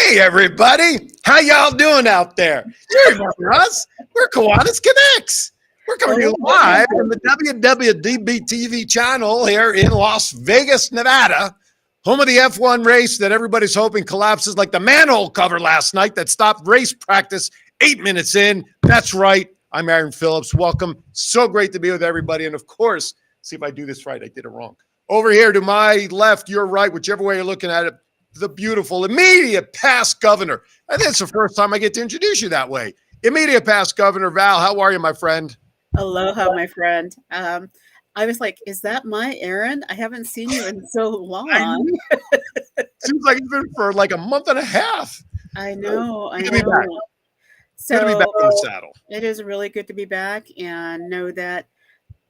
Hey, everybody. How y'all doing out there? You remember us? We're Kiwanis Connects. We're coming to you live from the WWDBTV channel here in Las Vegas, Nevada, home of the F1 race that everybody's hoping collapses like the manhole cover last night that stopped race practice 8 minutes in. That's right. I'm Aaron Phillips. Welcome. So great to be with everybody. And of course, see if I do this right. I did it wrong. Over here to my left, your right, whichever way you're looking at it, the beautiful immediate past governor. I think it's the first time I get to introduce you that way. Immediate past governor, Val. How are you, my friend? Aloha, my friend. I was like, is that my Aaron? I haven't seen you in so long. Seems like it's been for like a month and a half. I know. Good to be back. So good to be back in the saddle. It is really good to be back and know that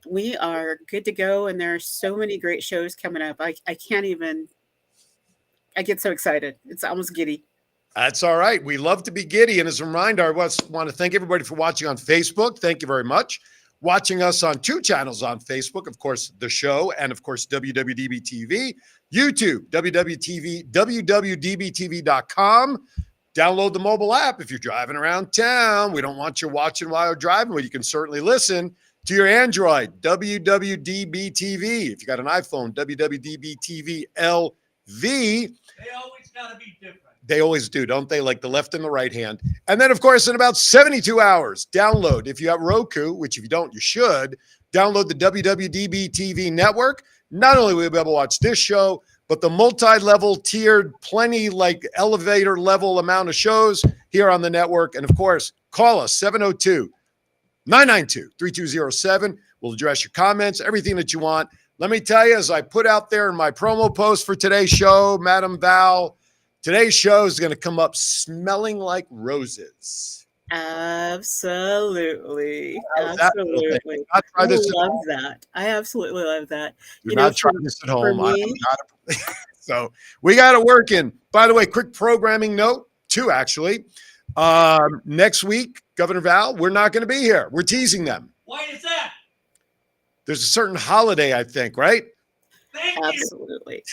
we are good to go. And there are so many great shows coming up. I can't even. I get so excited. It's almost giddy. That's all right. We love to be giddy. And as a reminder, I want to thank everybody for watching on Facebook. Thank you very much. Watching us on two channels on Facebook, of course, the show, and of course, WWDBTV, YouTube, WWDBTV.com. Download the mobile app if you're driving around town. We don't want you watching while you're driving, but you can certainly listen to your Android, WWDBTV. If you got an iPhone, WWDBTV LV. They always got to be different. They always do, don't they? Like the left and the right hand. And then, of course, in about 72 hours, download. If you have Roku, which if you don't, you should, download the WWDB TV network. Not only will you be able to watch this show, but the multi-level tiered, plenty like elevator level amount of shows here on the network. And, of course, call us, 702-992-3207. We'll address your comments, everything that you want. Let me tell you, as I put out there in my promo post for today's show, Madam Val, today's show is going to come up smelling like roses. Absolutely. Absolutely. I love that. I absolutely love that. Do not try this at home. So we got it working. By the way, quick programming note, two actually. Next week, Governor Val, we're not going to be here. We're teasing them. Why is that? There's a certain holiday, I think, right? Absolutely.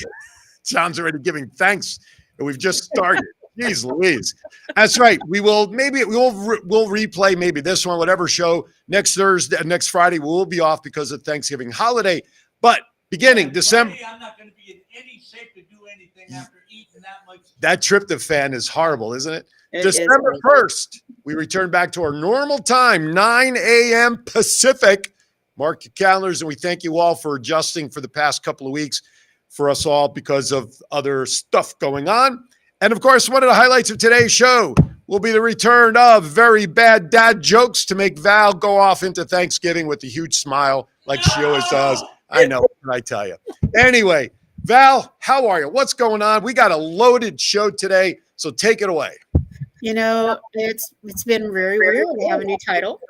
John's already giving thanks. And we've just started. Jeez Louise. That's right. We'll replay maybe this one, whatever show next Friday. We'll be off because of Thanksgiving holiday. But beginning December. Friday, I'm not going to be in any shape to do anything after eating that much. That tryptophan is horrible, isn't it? December 1st, we return back to our normal time, 9 a.m. Pacific. Mark your calendars, and we thank you all for adjusting for the past couple of weeks for us all because of other stuff going on. And, of course, one of the highlights of today's show will be the return of very bad dad jokes to make Val go off into Thanksgiving with a huge smile like she always does. I know, what can I tell you? Anyway, Val, how are you? What's going on? We got a loaded show today, so take it away. You know, it's been very weird. We have a new title,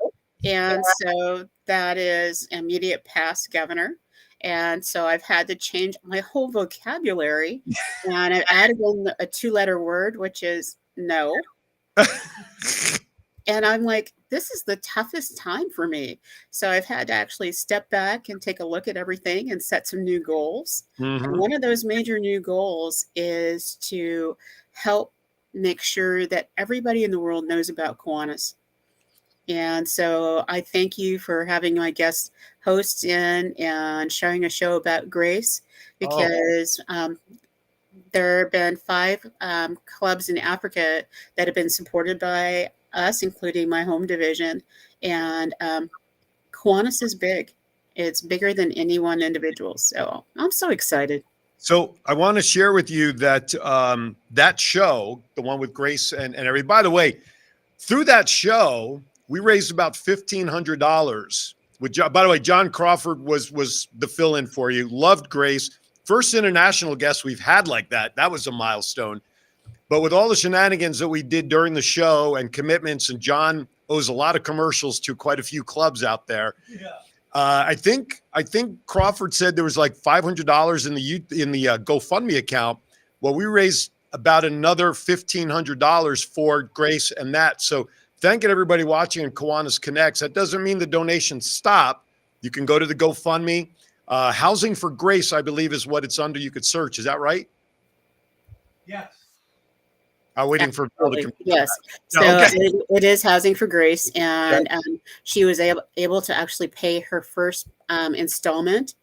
and so that is immediate past governor. And so I've had to change my whole vocabulary, and I've added in a 2-letter word, which is no. And I'm like, this is the toughest time for me. So I've had to actually step back and take a look at everything and set some new goals. Mm-hmm. And one of those major new goals is to help make sure that everybody in the world knows about Kiwanis. And so I thank you for having my guest hosts in and sharing a show about Grace, because there have been 5 clubs in Africa that have been supported by us, including my home division. And Kiwanis is big. It's bigger than any one individual. So I'm so excited. So I want to share with you that that show, the one with Grace and everybody, by the way, through that show, we raised about $1,500. By the way, John Crawford was the fill-in for you. Loved Grace. First international guest we've had like that. That was a milestone. But with all the shenanigans that we did during the show and commitments, and John owes a lot of commercials to quite a few clubs out there. Yeah. I think Crawford said there was like $500 in the GoFundMe account. Well, we raised about another $1,500 for Grace and that. So thanking everybody watching on Kiwanis Connects. That doesn't mean the donations stop. You can go to the GoFundMe. Housing for Grace, I believe, is what it's under. You could search. Is that right? Yes. I'm waiting for Bill to Absolutely. come. Yes. No, So okay. it is Housing for Grace, and she was able to actually pay her first installment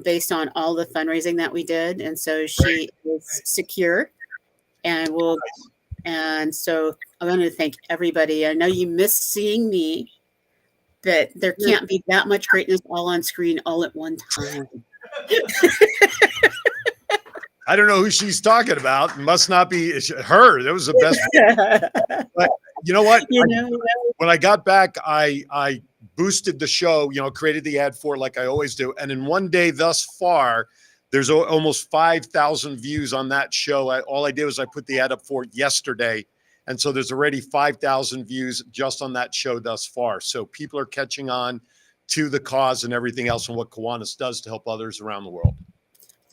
based on all the fundraising that we did, and so she is secure, and will. And so I want to thank everybody. I know you missed seeing me, but there can't be that much greatness all on screen all at one time. I don't know who she's talking about. It must not be her. That was the best. But you know what? When I got back, I boosted the show, created the ad for it like I always do. And in one day thus far, there's almost 5,000 views on that show. All I did was I put the ad up for it yesterday. And so there's already 5,000 views just on that show thus far. So people are catching on to the cause and everything else and what Kiwanis does to help others around the world.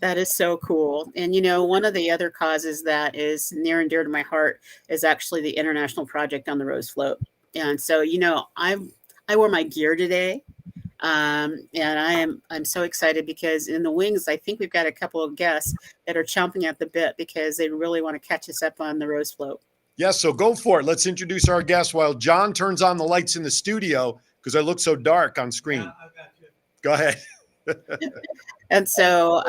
That is so cool. And, one of the other causes that is near and dear to my heart is actually the International Project on the Rose Float. And so, I wore my gear today. And I'm so excited because in the wings, I think we've got a couple of guests that are chomping at the bit because they really want to catch us up on the Rose Float. Yes, so go for it. Let's introduce our guests while John turns on the lights in the studio because I look so dark on screen. Yeah, I got you. Go ahead. And so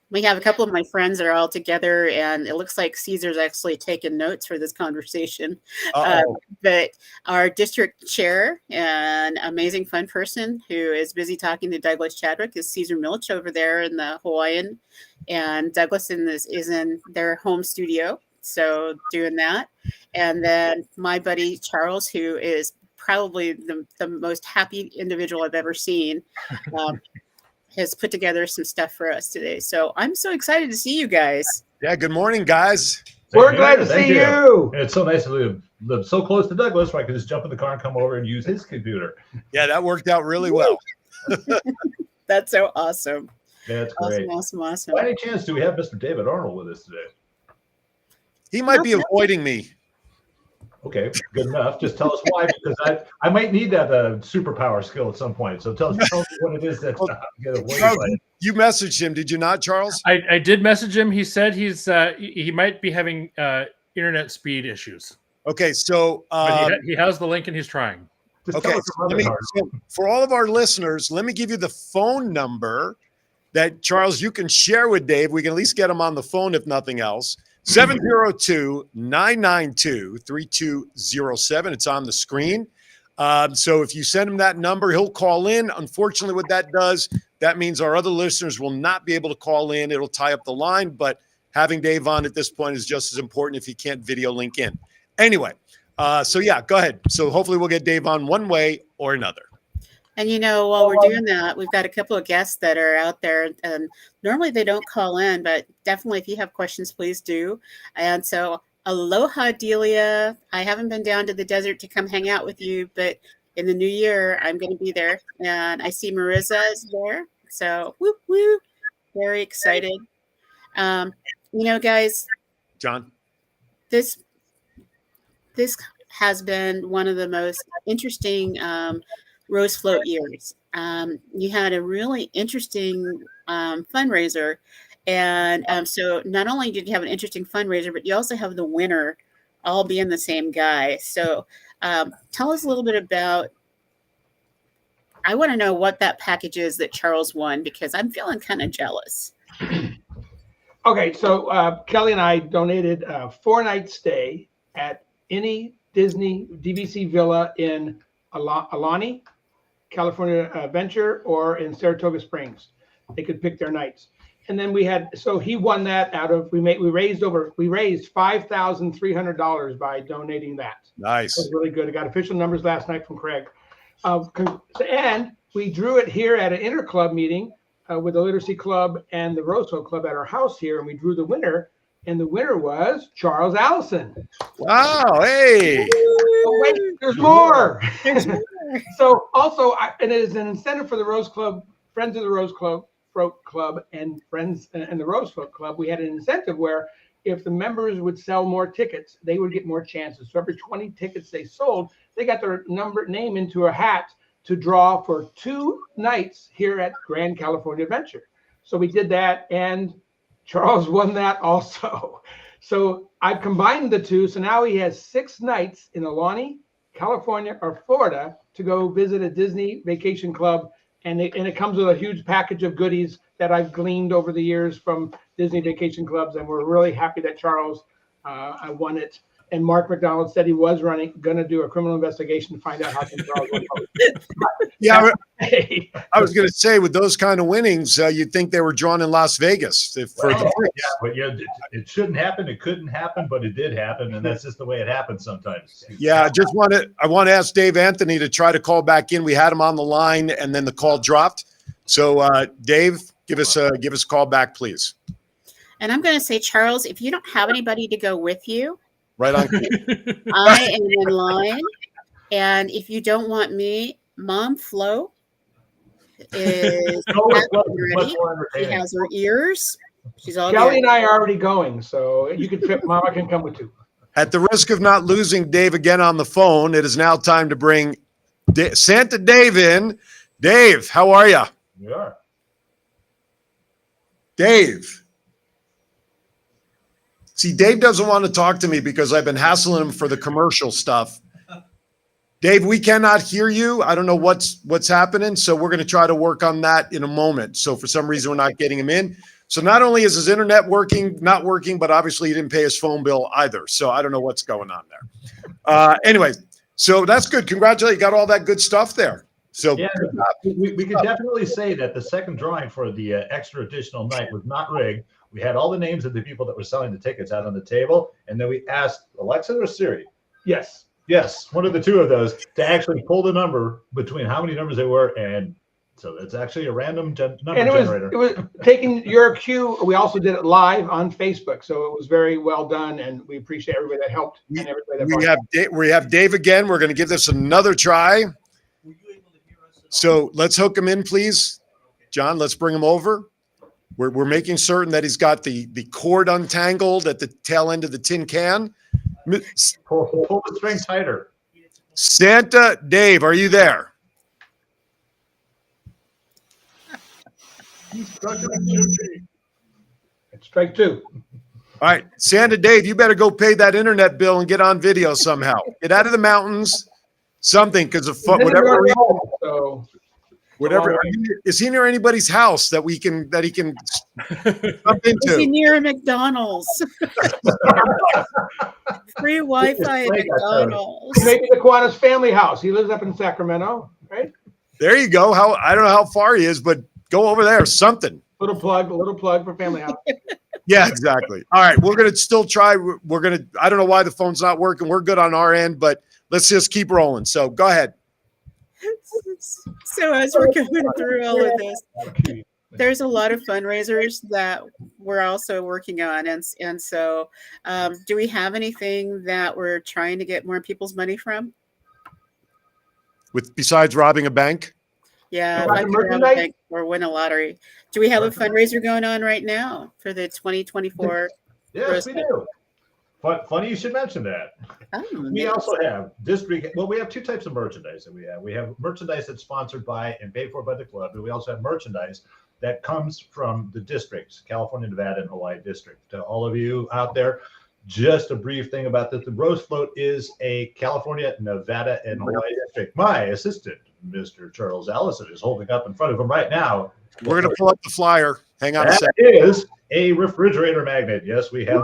we have a couple of my friends that are all together, and it looks like Caesar's actually taken notes for this conversation. But our district chair and amazing fun person who is busy talking to Douglas Chadwick is Caesar Milch over there in the Hawaiian, and Douglas is in their home studio, so doing that. And then my buddy Charles, who is probably the most happy individual I've ever seen, has put together some stuff for us today. So I'm so excited to see you guys. Yeah, good morning, guys. We're glad to see you. And it's so nice to live so close to Douglas where I can just jump in the car and come over and use his computer. Yeah, that worked out really well. That's so awesome. Yeah, that's great. Awesome. By any chance, do we have Mr. David Arnold with us today? He might be avoiding me. Okay, good enough. Just tell us why, because I might need that superpower skill at some point. So tell us what it is that you messaged him, did you not, Charles? I did message him. He said he might be having internet speed issues. Okay, so but he has the link and he's trying. Okay, so for all of our listeners, let me give you the phone number that Charles you can share with Dave. We can at least get him on the phone if nothing else. 702-992-3207. It's on the screen. So if you send him that number, he'll call in. Unfortunately, what that does, that means our other listeners will not be able to call in. It'll tie up the line, but having Dave on at this point is just as important if he can't video link in. Anyway, so yeah, go ahead. So hopefully we'll get Dave on one way or another. And, while we're doing that, we've got a couple of guests that are out there. And normally they don't call in, but definitely if you have questions, please do. And so aloha, Delia. I haven't been down to the desert to come hang out with you, but in the new year, I'm going to be there. And I see Marissa is there. So, whoop, whoop. Very excited. Guys. John. This has been one of the most interesting Rose Float years. You had a really interesting fundraiser. And so not only did you have an interesting fundraiser, but you also have the winner all being the same guy. So tell us a little bit about, I want to know what that package is that Charles won, because I'm feeling kind of jealous. Okay, so Kelly and I donated a 4-night stay at any Disney DVC villa in Alani, California Adventure, or in Saratoga Springs. They could pick their nights. And then he won that out of, we raised $5,300 by donating that. Nice. It was really good. I got official numbers last night from Craig. And we drew it here at an interclub meeting with the Literacy Club and the Rose Float Club at our house here. And we drew the winner. And the winner was Charles Allison. Wow. Hey. Oh, wait, there's more. So also, and it is an incentive for the Rose Club, Friends of the Rose Club, and Friends and the Rose Float Club. We had an incentive where if the members would sell more tickets, they would get more chances. So every 20 tickets they sold, they got their name into a hat to draw for 2 nights here at Grand California Adventure. So we did that, and Charles won that also. So I've combined the two. So now he has 6 nights in Alani, California, or Florida to go visit a Disney vacation club. And it comes with a huge package of goodies that I've gleaned over the years from Disney vacation clubs. And we're really happy that Charles won it. And Mark McDonald said he was going to do a criminal investigation to find out how come Charles won. Yeah, I was going to say, with those kind of winnings, you'd think they were drawn in Las Vegas. But it shouldn't happen. It couldn't happen, but it did happen, and that's just the way it happens sometimes. Yeah, I want to ask Dave Anthony to try to call back in. We had him on the line, and then the call dropped. So, Dave, give us a call back, please. And I'm going to say, Charles, if you don't have anybody to go with you, right on. I am in line, and if you don't want me, Mom Flo is ready. She has her ears. She's all Kelly good. and I are already going, so you can fit. Mama can come with you. At the risk of not losing Dave again on the phone, it is now time to bring Santa Dave in. Dave, how are you? We are. Dave. See, Dave doesn't want to talk to me because I've been hassling him for the commercial stuff. Dave, we cannot hear you. I don't know what's happening, so we're going to try to work on that in a moment. So for some reason, we're not getting him in. So not only is his internet not working, but obviously he didn't pay his phone bill either. So I don't know what's going on there. Anyway, so that's good. Congratulations. You got all that good stuff there. So yeah, we can definitely say that the second drawing for the extra additional night was not rigged. We had all the names of the people that were selling the tickets out on the table, and then we asked Alexa or Siri. Yes, one of the two of those to actually pull the number between how many numbers there were, and so it's actually a random number generator. It was taking your cue. We also did it live on Facebook, so it was very well done, and we appreciate everybody that helped and everybody that we have Dave again. We're going to give this another try. Were you able to hear us at all? So let's hook him in, please, John. Let's bring him over. We're making certain that he's got the cord untangled at the tail end of the tin can. Pull the string tighter. Santa Dave, are you there? It's strike two. All right, Santa Dave, you better go pay that internet bill and get on video somehow. Get out of the mountains, something, because of whatever. Whatever. Is he near anybody's house that he can jump into? Is he near a McDonald's? Free Wi-Fi at McDonald's. Maybe the Kiwanis family house. He lives up in Sacramento, right? There you go. I don't know how far he is, but go over there. Something. Little plug for family house. Yeah, exactly. All right, we're gonna still try. I don't know why the phone's not working. We're good on our end, but let's just keep rolling. So go ahead. So as we're going through all of this, there's a lot of fundraisers that we're also working on, and so do we have anything that we're trying to get more people's money from? Besides robbing a bank? Yeah, if I could rob a bank or win a lottery. Do we have a fundraiser going on right now for the 2024? Yes, we do. Funny you should mention that. We also have district. Well, we have two types of merchandise that we have. We have merchandise that's sponsored by and paid for by the club, and we also have merchandise that comes from the districts, California, Nevada, and Hawaii district. To all of you out there, just a brief thing about this. The Rose Float is a California, Nevada, and Hawaii district. My assistant, Mr. Charles Allison, is holding up in front of him right now. We're going to pull up the flyer. Hang on a second. That is a refrigerator magnet. Yes, we have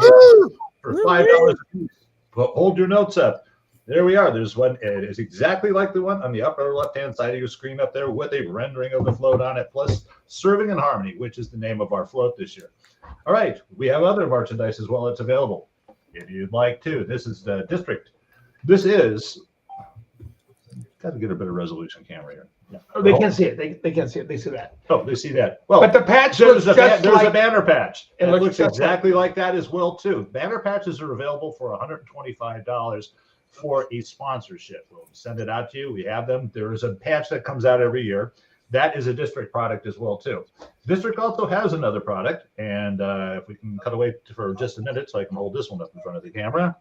for $5 a piece. Hold your notes up. There we are. There's one. It is exactly like the one on the upper left-hand side of your screen up there with a rendering of the float on it, plus Serving in Harmony, which is the name of our float this year. All right. We have other merchandise as well that's available if you'd like to. This is the district. This is, got to get a better resolution camera here. Yeah. Oh, they can't see it. They can't see it. They see that. Oh, they see that. Well, but the patch there's a like, banner patch. It looks exactly like that as well too. Banner patches are available for $125 for a sponsorship. We'll send it out to you. We have them. There is a patch that comes out every year. That is a district product as well too. District also has another product, and if we can cut away for just a minute, so I can hold this one up in front of the camera.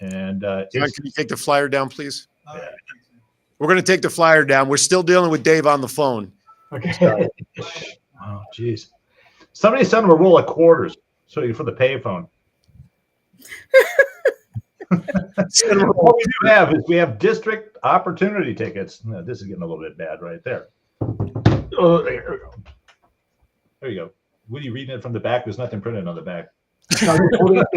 And can you take the flyer down, please? Yeah. We're going to take the flyer down. We're still dealing with Dave on the phone. Okay. Oh, geez. Somebody sent him a roll of quarters for the payphone. What we do have is we have district opportunity tickets. Now, this is getting a little bit bad right there. Oh, there we go. There you go. What are you reading it from the back? There's nothing printed on the back. They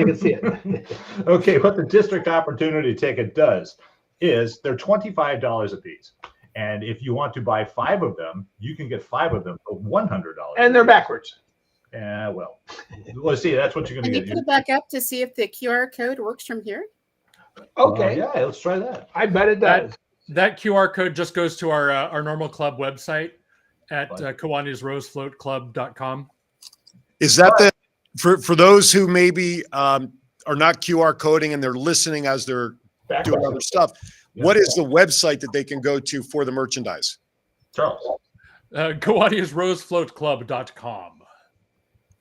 can see it. Okay, what the district opportunity ticket does is they're $25 a piece. And if you want to buy 5 of them, you can get 5 of them for $100. And they're backwards. Yeah, well, let's see. That's what you're going Can to you get. put it back up to see if the QR code works from here? Okay. Yeah, let's try that. I bet it does. That QR code just goes to our normal club website at KiwanisRosefloatClub.com. Is that the for those who maybe are not QR coding and they're listening as they're doing other stuff? What is the website that they can go to for the merchandise? Charles. KiwanisRosefloatClub.com.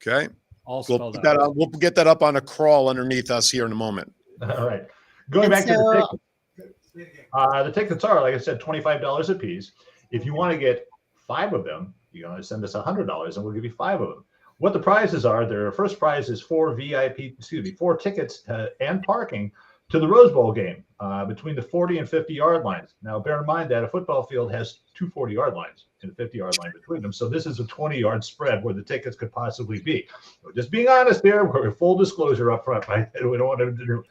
Okay. All We'll spelled put that out. on, we'll get that up on a crawl underneath us here in a moment. All right. Going back to the tickets. The tickets are, like I said, $25 a piece. If you want to get 5 of them, you're going to send us $100 and we'll give you 5 of them. What the prizes are, their first prize is 4 tickets and parking to the Rose Bowl game between the 40 and 50-yard lines. Now, bear in mind that a football field has 2 40-yard lines and a 50-yard line between them. So this is a 20-yard spread where the tickets could possibly be. We're just being honest here. We're full disclosure up front. Right? We don't want to do.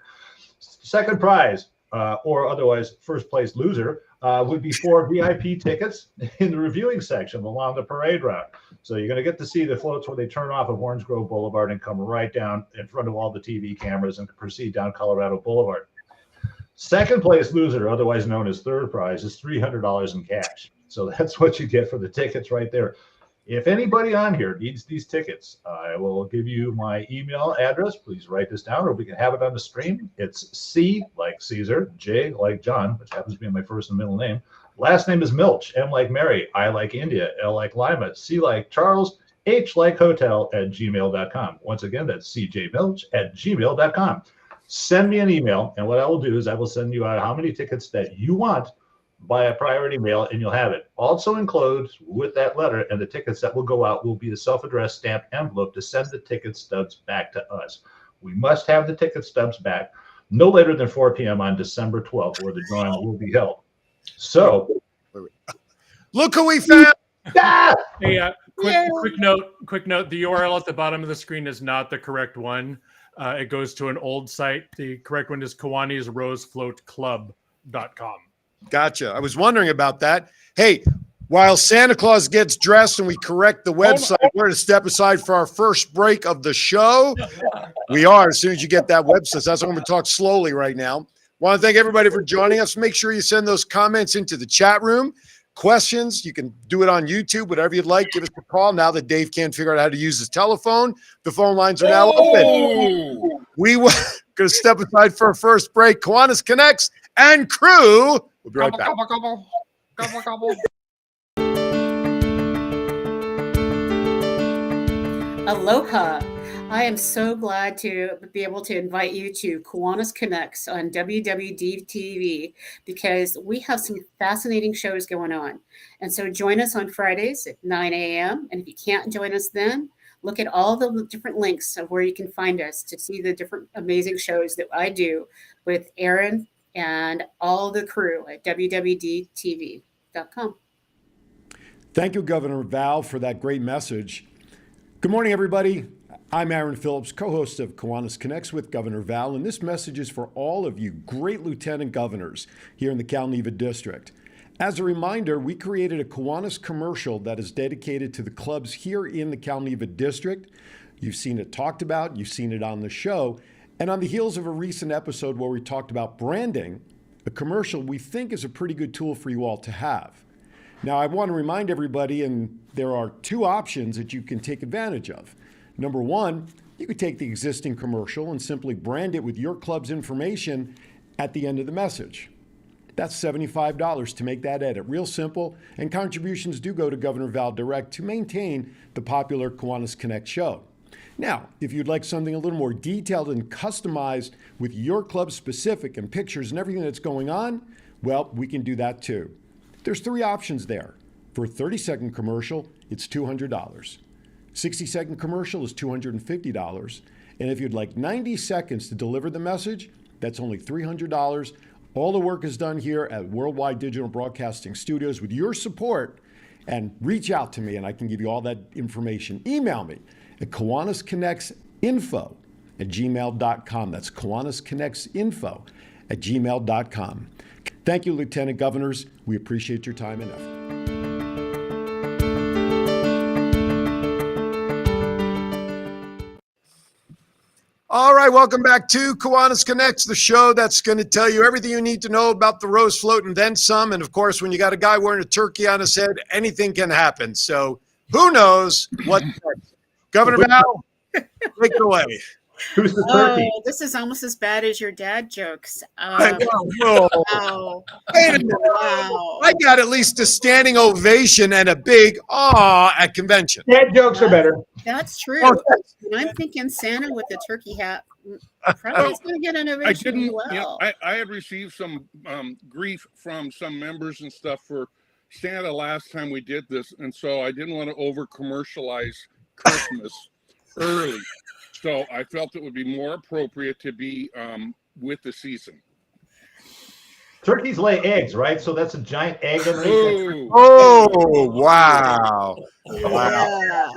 Second prize, or otherwise first place loser, would be 4 VIP tickets in the reviewing section along the parade route. So you're going to get to see the floats where they turn off of Orange Grove Boulevard and come right down in front of all the TV cameras and proceed down Colorado Boulevard. Second place loser, otherwise known as third prize, is $300 in cash. So that's what you get for the tickets right there. If anybody on here needs these tickets, I will give you my email address. Please write this down, or we can have it on the stream. It's C like Caesar, J like John, which happens to be my first and middle name. Last name is Milch, M like Mary, I like India, L like Lima, C like Charles, H like Hotel @gmail.com. Once again, that's cjmilch@gmail.com. Send me an email, and what I will do is I will send you out how many tickets that you want by a priority mail, and you'll have it. Also enclosed with that letter and the tickets that will go out will be a self-addressed stamped envelope to send the ticket stubs back to us. We must have the ticket stubs back no later than 4 p.m. on December 12th, where the drawing will be held. So, look who we found. Hey, quick note. The URL at the bottom of the screen is not the correct one. It goes to an old site. The correct one is KiwanisRosefloatClub.com. Gotcha. I was wondering about that. Hey, while Santa Claus gets dressed and we correct the website, we're going to step aside for our first break of the show. We are, as soon as you get that website. That's why I'm going to talk slowly right now. Want to thank everybody for joining us. Make sure you send those comments into the chat room. Questions, you can do it on YouTube, whatever you'd like. Give us a call now that Dave can't figure out how to use his telephone. The phone lines are now open. We were going to step aside for our first break. Kiwanis Connects and crew. We'll be right back. Aloha. I am so glad to be able to invite you to Kiwanis Connects on WWDBTV because we have some fascinating shows going on. And so join us on Fridays at 9 a.m. And if you can't join us then, look at all the different links of where you can find us to see the different amazing shows that I do with Aaron and all the crew at WWDBTV.com. Thank you, Governor Val, for that great message. Good morning, everybody. I'm Aaron Phillips, co-host of Kiwanis Connects with Governor Val, and this message is for all of you great lieutenant governors here in the CALNEVA district. As a reminder, we created a Kiwanis commercial that is dedicated to the clubs here in the CALNEVA district. You've seen it talked about, you've seen it on the show, and on the heels of a recent episode where we talked about branding, a commercial we think is a pretty good tool for you all to have. Now, I want to remind everybody, and there are 2 options that you can take advantage of. Number 1, you could take the existing commercial and simply brand it with your club's information at the end of the message. That's $75 to make that edit. Real simple, and contributions do go to Governor Val Direct to maintain the popular Kiwanis Connect show. Now, if you'd like something a little more detailed and customized with your club specific and pictures and everything that's going on, well, we can do that too. There's 3 options there. For a 30-second commercial, it's $200. 60-second commercial is $250. And if you'd like 90 seconds to deliver the message, that's only $300. All the work is done here at Worldwide Digital Broadcasting Studios with your support. And reach out to me and I can give you all that information. Email me at KiwanisConnectsInfo@gmail.com. That's KiwanisConnectsInfo@gmail.com. Thank you, Lieutenant Governors. We appreciate your time and effort. All right, welcome back to Kiwanis Connects, the show that's going to tell you everything you need to know about the Rose Float and then some. And of course, when you got a guy wearing a turkey on his head, anything can happen. So who knows what next? Governor Val, take it away. Who's the turkey? Oh, this is almost as bad as your dad jokes. Wow. Wow. Wait a minute. Wow. I got at least a standing ovation and a big aw at convention. Dad jokes are better. That's true. Oh, yes. And I'm thinking Santa with the turkey hat probably is going to get an ovation I didn't. as well. I had received some grief from some members and stuff for Santa last time we did this, and so I didn't want to over commercialize Christmas early. So I felt it would be more appropriate to be with the season. Turkeys lay eggs, right? So that's a giant egg underneath. Ooh. Oh, wow. Yeah.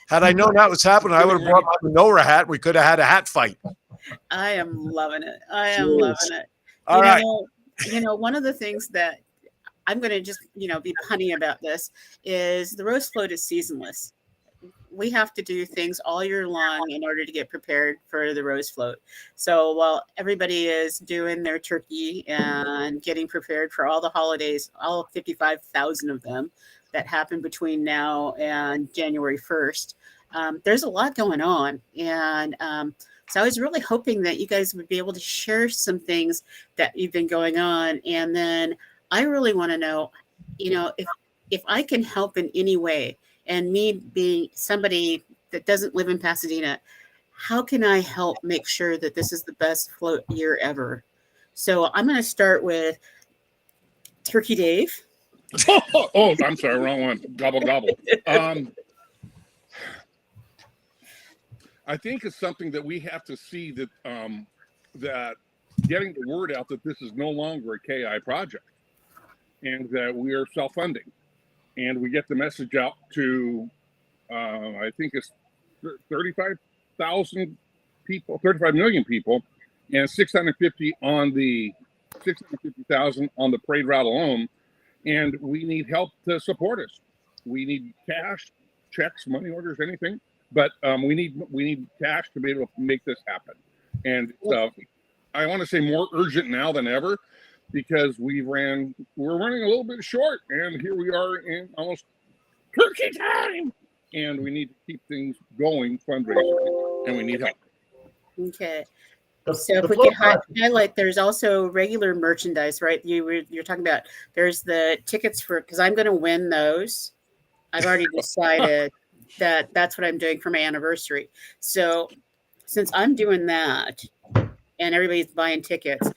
Had I known that was happening, I would have brought my menorah hat. We could have had a hat fight. I am loving it. I am Jeez. loving it. All right. One of the things that I'm going to just, be punny about this is the Rose Float is seasonless. We have to do things all year long in order to get prepared for the Rose Float. So while everybody is doing their turkey and getting prepared for all the holidays, all 55,000 of them that happen between now and January 1st, there's a lot going on. And so I was really hoping that you guys would be able to share some things that you've been going on. And then I really want to know, if I can help in any way, and me being somebody that doesn't live in Pasadena, how can I help make sure that this is the best float year ever? So I'm going to start with Turkey Dave. Oh, I'm sorry, wrong one. Gobble, gobble. I think it's something that we have to see that that getting the word out that this is no longer a KI project and that we are self-funding. And we get the message out to, I think it's 35,000 people, 35 million people, and 650,000 on the parade route alone. And we need help to support us. We need cash, checks, money orders, anything. But we need cash to be able to make this happen. And I want to say more urgent now than ever, because we're running a little bit short, and here we are in almost turkey time, and we need to keep things going, fundraising, and we need help. Okay. So if we could highlight, there's also regular merchandise, right? You're talking about, there's the tickets because I'm going to win those. I've already decided that that's what I'm doing for my anniversary. So since I'm doing that and everybody's buying tickets,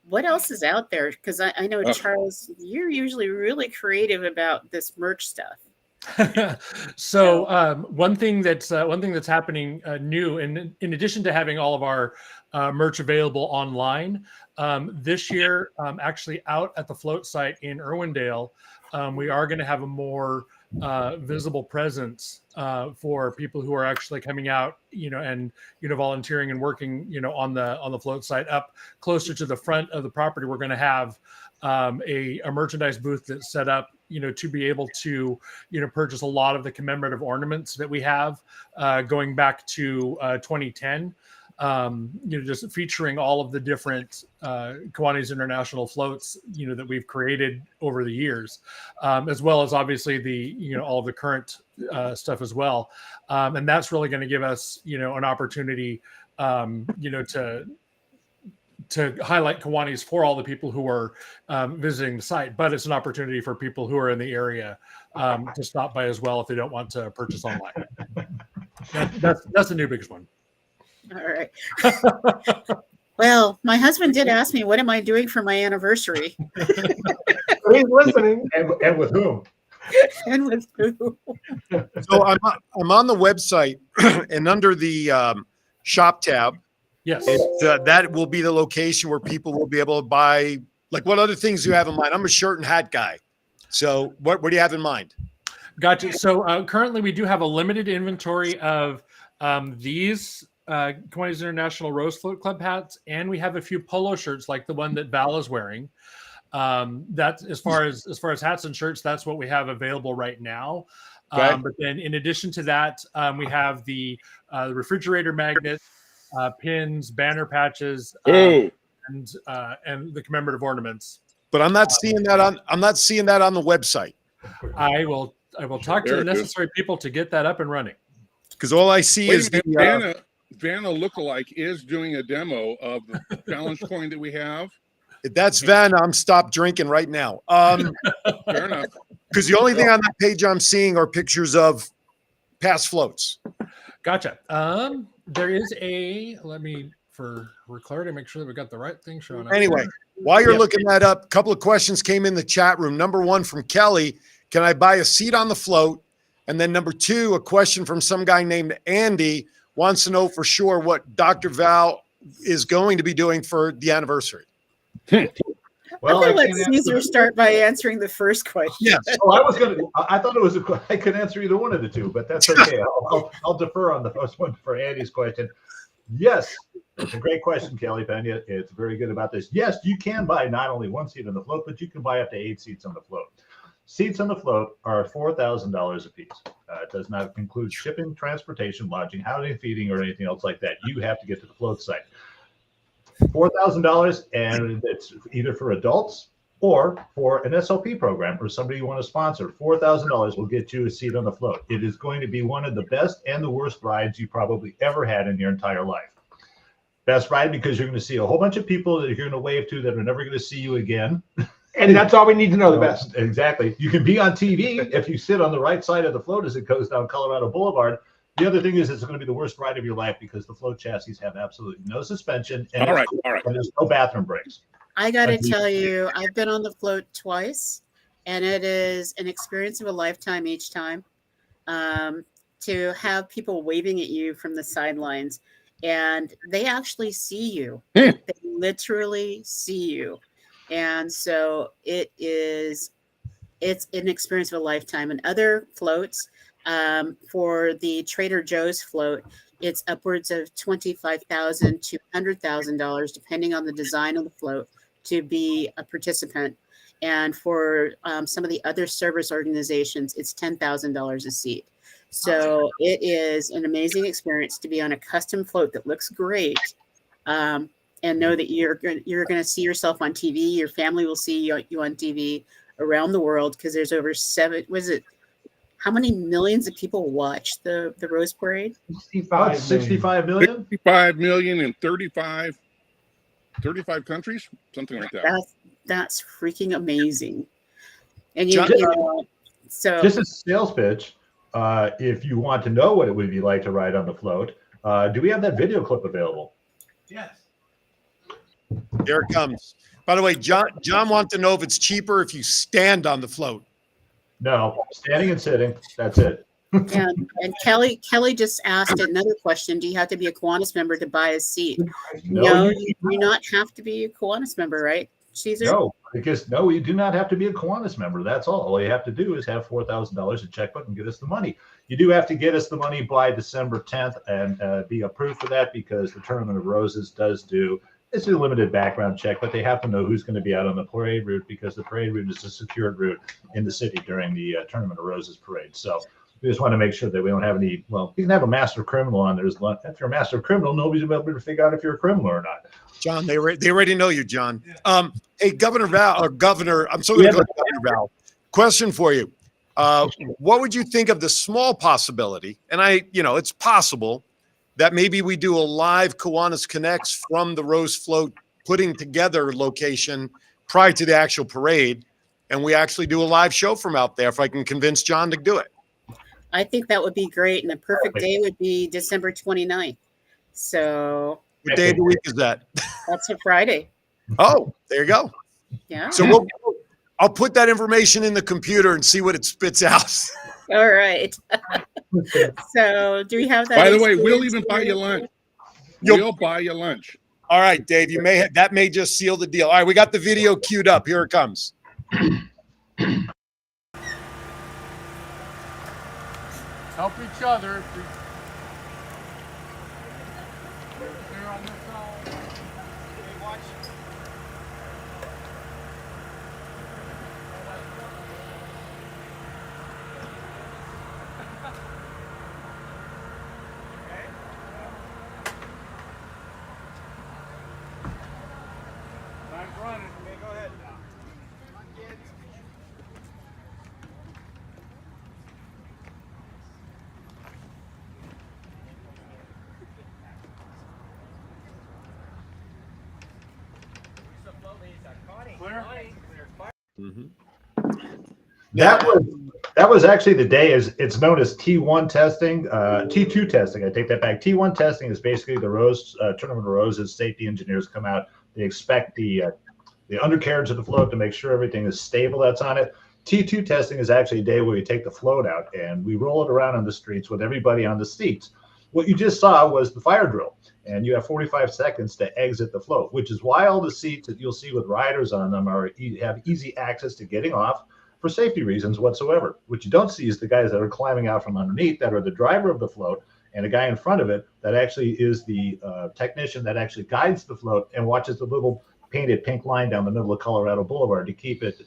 what else is out there? Because I know, Charles, you're usually really creative about this merch stuff. So one thing that's happening new, and in addition to having all of our merch available online, this year, actually out at the float site in Irwindale, we are going to have a more visible presence for people who are actually coming out, and volunteering and working, on the float site. Up closer to the front of the property, we're going to have a merchandise booth that's set up, to be able to, purchase a lot of the commemorative ornaments that we have going back to 2010. Just featuring all of the different Kiwanis International floats, that we've created over the years, as well as obviously the, all of the current stuff as well. And that's really going to give us, an opportunity, to highlight Kiwanis for all the people who are visiting the site. But it's an opportunity for people who are in the area to stop by as well if they don't want to purchase online. That's the new biggest one. All right. Well, my husband did ask me, what am I doing for my anniversary? He's listening. And with whom? And with who? So I'm on the website, and under the shop tab, Yes. that will be the location where people will be able to buy. Like, what other things do you have in mind? I'm a shirt and hat guy. So what do you have in mind? Gotcha. So currently we do have a limited inventory of these Kiwanis International Rose Float Club hats, and we have a few polo shirts like the one that Val is wearing. That's as far as hats and shirts, that's what we have available right now. Okay. But then in addition to that, we have the refrigerator magnets, pins, banner patches, and the commemorative ornaments. But I'm not seeing that on the website. I will talk to the necessary people to get that up and running. Because all I see is the Vanna lookalike is doing a demo of the challenge coin that we have. If that's Vanna, I'm stopped drinking right now. Fair enough. Because the only thing on that page I'm seeing are pictures of past floats. Gotcha. There is for clarity, make sure that we got the right thing showing up. Anyway, while you're looking that up, a couple of questions came in the chat room. Number one from Kelly, can I buy a seat on the float? And then number two, a question from some guy named Andy, wants to know for sure what Dr. Val is going to be doing for the anniversary. Well, I'm going to let Caesar start by answering the first question. Yes. I thought it was I could answer either one of the two, but that's okay. I'll defer on the first one for Andy's question. Yes, it's a great question, Kelly Pena. It's very good about this. Yes, you can buy not only one seat on the float, but you can buy up to 8 seats on the float. Seats on the float are $4,000 a piece. It does not include shipping, transportation, lodging, housing, feeding, or anything else like that. You have to get to the float site. $4,000, and it's either for adults or for an SLP program or somebody you want to sponsor. $4,000 will get you a seat on the float. It is going to be one of the best and the worst rides you probably ever had in your entire life. Best ride because you're going to see a whole bunch of people that you're going to wave to that are never going to see you again. And that's all we need to know, the best. Exactly. You can be on TV if you sit on the right side of the float as it goes down Colorado Boulevard. The other thing is it's going to be the worst ride of your life because the float chassis have absolutely no suspension. And All right. And there's no bathroom breaks. I got to tell you, I've been on the float twice, and it is an experience of a lifetime each time. To have people waving at you from the sidelines, and they actually see you. They literally see you. And so it's an experience of a lifetime. And other floats, for the Trader Joe's float, it's upwards of $25,000 to $100,000, depending on the design of the float, to be a participant. And for some of the other service organizations, it's $10,000 a seat. So it is an amazing experience to be on a custom float that looks great, and know that you're going to see yourself on TV. Your family will see you on TV around the world, because there's over how many millions of people watch the Rose Parade? 65 million? 55 million in 35 countries, something like that. That's freaking amazing. And so just a sales pitch. If you want to know what it would be like to ride on the float, do we have that video clip available? Yes. There it comes. By the way, John wants to know if it's cheaper if you stand on the float. No, standing and sitting. That's it. And Kelly just asked another question. Do you have to be a Kiwanis member to buy a seat? No, you do not have to be a Kiwanis member, right, Caesar? No, because you do not have to be a Kiwanis member. That's all. All you have to do is have $4,000 in checkbook and get us the money. You do have to get us the money by December 10th and be approved for that, because the Tournament of Roses does do it's a limited background check, but they have to know who's going to be out on the parade route, because the parade route is a secured route in the city during the Tournament of Roses parade. So we just want to make sure that we don't have any. Well, you can have a master criminal on there. If you're a master criminal, nobody's going to be able to figure out if you're a criminal or not. John, they already know you, John. Hey, Governor Val, or Governor, I'm so going to go to Governor Val. Question for you. What would you think of the small possibility, and it's possible, that maybe we do a live Kiwanis Connects from the Rose Float putting together location prior to the actual parade, and we actually do a live show from out there, if I can convince John to do it? I think that would be great, and the perfect day would be December 29th. So what day of the week is that? That's a Friday. Oh, there you go. Yeah. So I'll put that information in the computer and see what it spits out. All right. So do we have that? By the way, we'll even buy you lunch. We'll buy you lunch. All right, Dave, that may just seal the deal. All right, we got the video queued up. Here it comes. Help each other. That was actually the day, as it's known as T1 testing, T2 testing. I take that back. T1 testing is basically the Tournament of Roses safety engineers come out. They expect the undercarriage of the float to make sure everything is stable that's on it. T2 testing is actually a day where we take the float out and we roll it around on the streets with everybody on the seats. What you just saw was the fire drill, and you have 45 seconds to exit the float, which is why all the seats that you'll see with riders on them have easy access to getting off for safety reasons whatsoever. What you don't see is the guys that are climbing out from underneath that are the driver of the float, and a guy in front of it that actually is the technician that actually guides the float and watches the little painted pink line down the middle of Colorado Boulevard to keep it,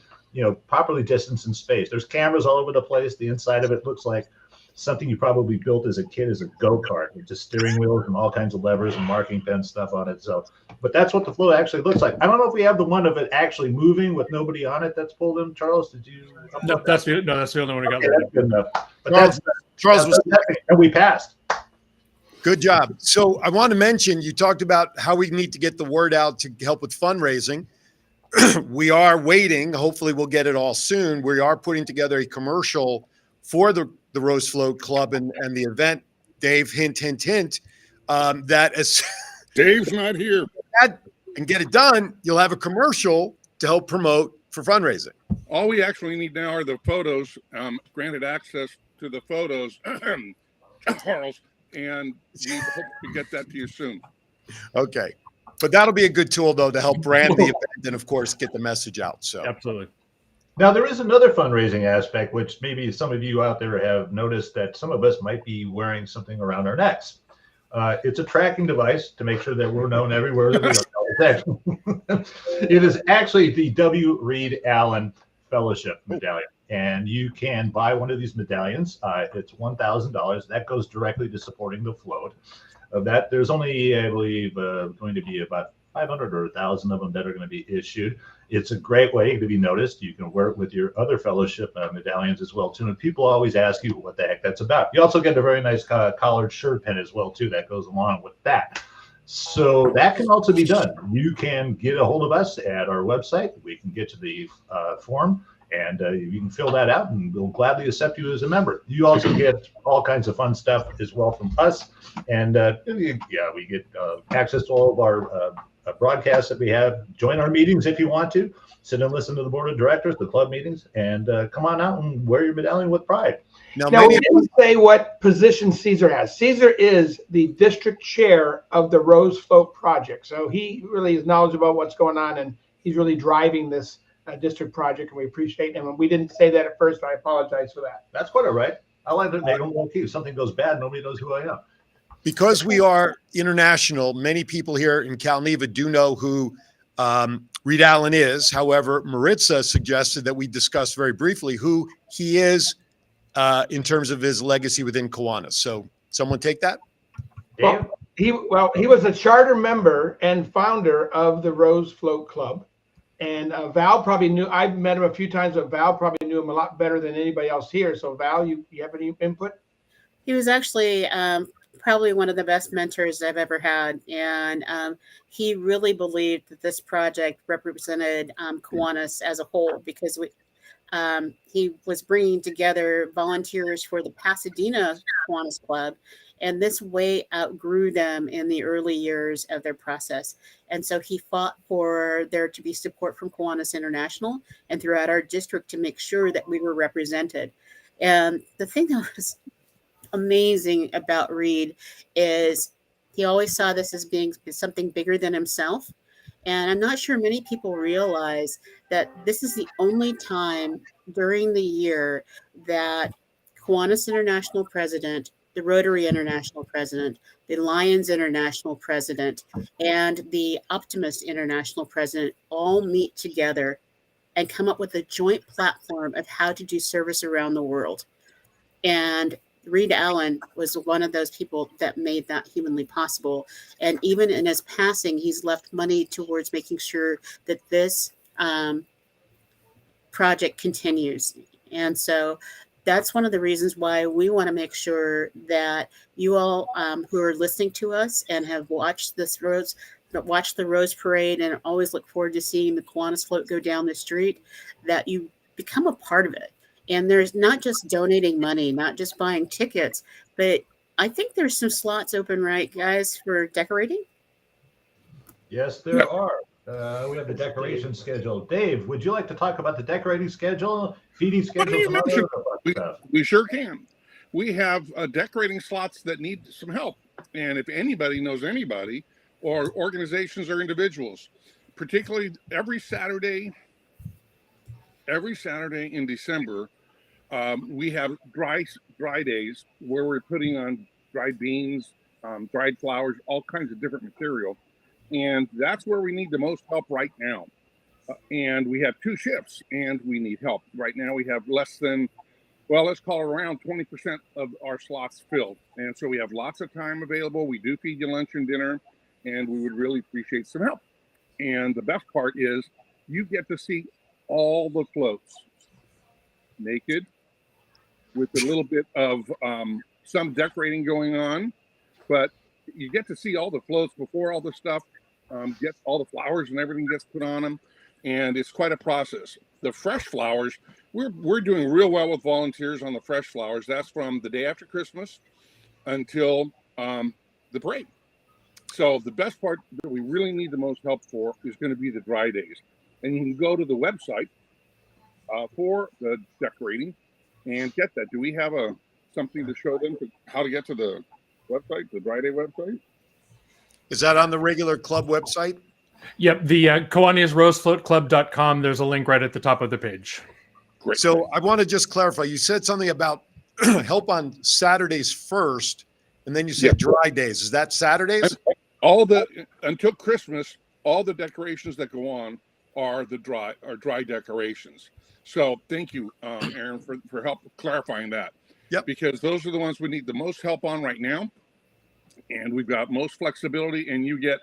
properly distanced in space. There's cameras all over the place. The inside of it looks like something you probably built as a kid as a go-kart with just steering wheels and all kinds of levers and marking pen stuff on it. So, but that's what the float actually looks like. I don't know if we have the one of it actually moving with nobody on it that's pulled in. Charles, did you? No, that's the only one we got. Okay, that's good enough. But Charles was, and we passed. Good job. So I want to mention, you talked about how we need to get the word out to help with fundraising. We are waiting. Hopefully we'll get it all soon. We are putting together a commercial for the Rose Float Club and the event. Dave, hint, that as Dave's not here. And get it done, you'll have a commercial to help promote for fundraising. All we actually need now are the photos, granted access to the photos, Charles, and we hope to get that to you soon. Okay. But that'll be a good tool, though, to help brand the event and, of course, get the message out. So absolutely. Now, there is another fundraising aspect, which maybe some of you out there have noticed that some of us might be wearing something around our necks. It's a tracking device to make sure that we're known everywhere that we are. It is actually the W. Reed Allen Fellowship Medallion, and you can buy one of these medallions. It's $1,000. That goes directly to supporting the float. Of that, there's only, I believe, going to be about 500 or 1,000 of them that are going to be issued. It's a great way to be noticed. You can wear it with your other fellowship medallions as well, too. And people always ask you what the heck that's about. You also get a very nice collared shirt pin as well, too, that goes along with that. So that can also be done. You can get a hold of us at our website. We can get you the form, and you can fill that out, and we'll gladly accept you as a member. You also get all kinds of fun stuff as well from us. And we get access to all of our broadcasts that we have. Join our meetings if you want to. Sit and listen to the board of directors, the club meetings, and come on out and wear your medallion with pride. Now we didn't say what position Caesar has. Caesar is the district chair of the Rose Float project. So he really is knowledgeable about what's going on, and he's really driving this district project, and we appreciate him. And we didn't say that at first, but I apologize for that. That's quite all right. I like that they don't want to. If something goes bad, nobody knows who I am. Because we are international, many people here in CalNEVA do know who Reed Allen is. However, Maritza suggested that we discuss very briefly who he is in terms of his legacy within Kiwanis. So someone take that? Well, he was a charter member and founder of the Rose Float Club. And Val probably knew, I've met him a few times, but Val probably knew him a lot better than anybody else here. So Val, you have any input? He was actually probably one of the best mentors I've ever had. And he really believed that this project represented Kiwanis as a whole, because he was bringing together volunteers for the Pasadena Kiwanis Club And this way outgrew them in the early years of their process. And so he fought for there to be support from Kiwanis International and throughout our district to make sure that we were represented. And the thing that was amazing about Reed is he always saw this as being something bigger than himself. And I'm not sure many people realize that this is the only time during the year that Kiwanis International President, the Rotary International President, the Lions International President, and the Optimist International President all meet together and come up with a joint platform of how to do service around the world. And Reed Allen was one of those people that made that humanly possible. And even in his passing, he's left money towards making sure that this project continues. And so that's one of the reasons why we want to make sure that you all who are listening to us and have watched watch the Rose Parade and always look forward to seeing the Kiwanis float go down the street, that you become a part of it. And there's not just donating money, not just buying tickets, but I think there's some slots open, right, guys, for decorating? Yes, there are. We have the decoration schedule. Dave, would you like to talk about the decorating schedule, feeding schedule? We sure can. We have decorating slots that need some help. And if anybody knows anybody, or organizations or individuals, particularly every Saturday in December, we have dry days where we're putting on dried beans, dried flowers, all kinds of different material. And that's where we need the most help right now. And we have 2 shifts and we need help. Right now we have less than, well, let's call it around 20% of our slots filled. And so we have lots of time available. We do feed you lunch and dinner, and we would really appreciate some help. And the best part is you get to see all the floats naked with a little bit of some decorating going on, but you get to see all the floats before all the stuff gets, all the flowers and everything gets put on them, and it's quite a process. The fresh flowers, we're doing real well with volunteers on the fresh flowers. That's from the day after Christmas until the parade. So the best part that we really need the most help for is going to be the dry days. And you can go to the website for the decorating and get that. Do we have something to show them how to get to the website, the dry day website? Is that on the regular club website? Yep, the KiwanisRosefloatClub.com. There's a link right at the top of the page. Great. So I want to just clarify. You said something about help on Saturdays first, and then you said dry days. Is that Saturdays? Until Christmas, all the decorations that go on are dry decorations. So thank you, Aaron, for help clarifying that. Yep. Because those are the ones we need the most help on right now, and we've got most flexibility, and you get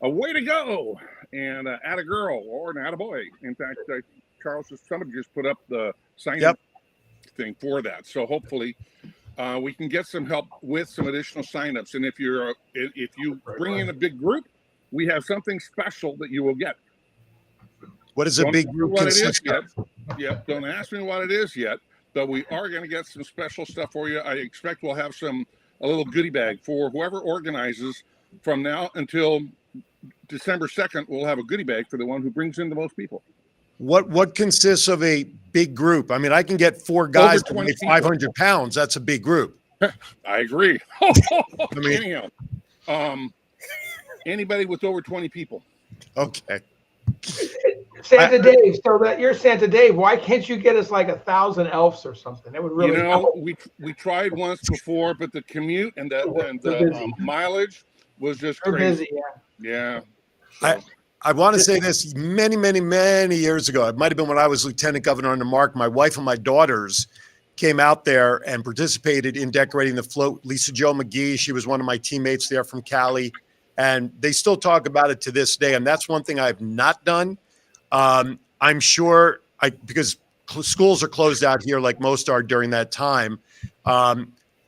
a way to go and add a girl or an add a boy. In fact, Charles, somebody just put up the sign up thing for that. So hopefully we can get some help with some additional signups. And if you bring in a big group, we have something special that you will get. What is a big group consist of? Yeah, don't ask me what it is yet, but we are going to get some special stuff for you. I expect we'll have a little goodie bag for whoever organizes from now until December 2nd. We'll have a goodie bag for the one who brings in the most people. What consists of a big group? I mean, I can get 4 guys to weigh 500 pounds. That's a big group. I agree. I mean, anyhow, anybody with over 20 people. Okay. Santa Dave, so that you're Santa Dave, why can't you get us like 1,000 elves or something? That would really help. We tried once before, but the commute and the mileage was just crazy. Busy, yeah. So. I want to say this many, many, many years ago. It might have been when I was lieutenant governor under Mark. My wife and my daughters came out there and participated in decorating the float. Lisa Jo McGee, she was one of my teammates there from Cali, and they still talk about it to this day. And that's one thing I've not done. I'm sure because schools are closed out here like most are during that time.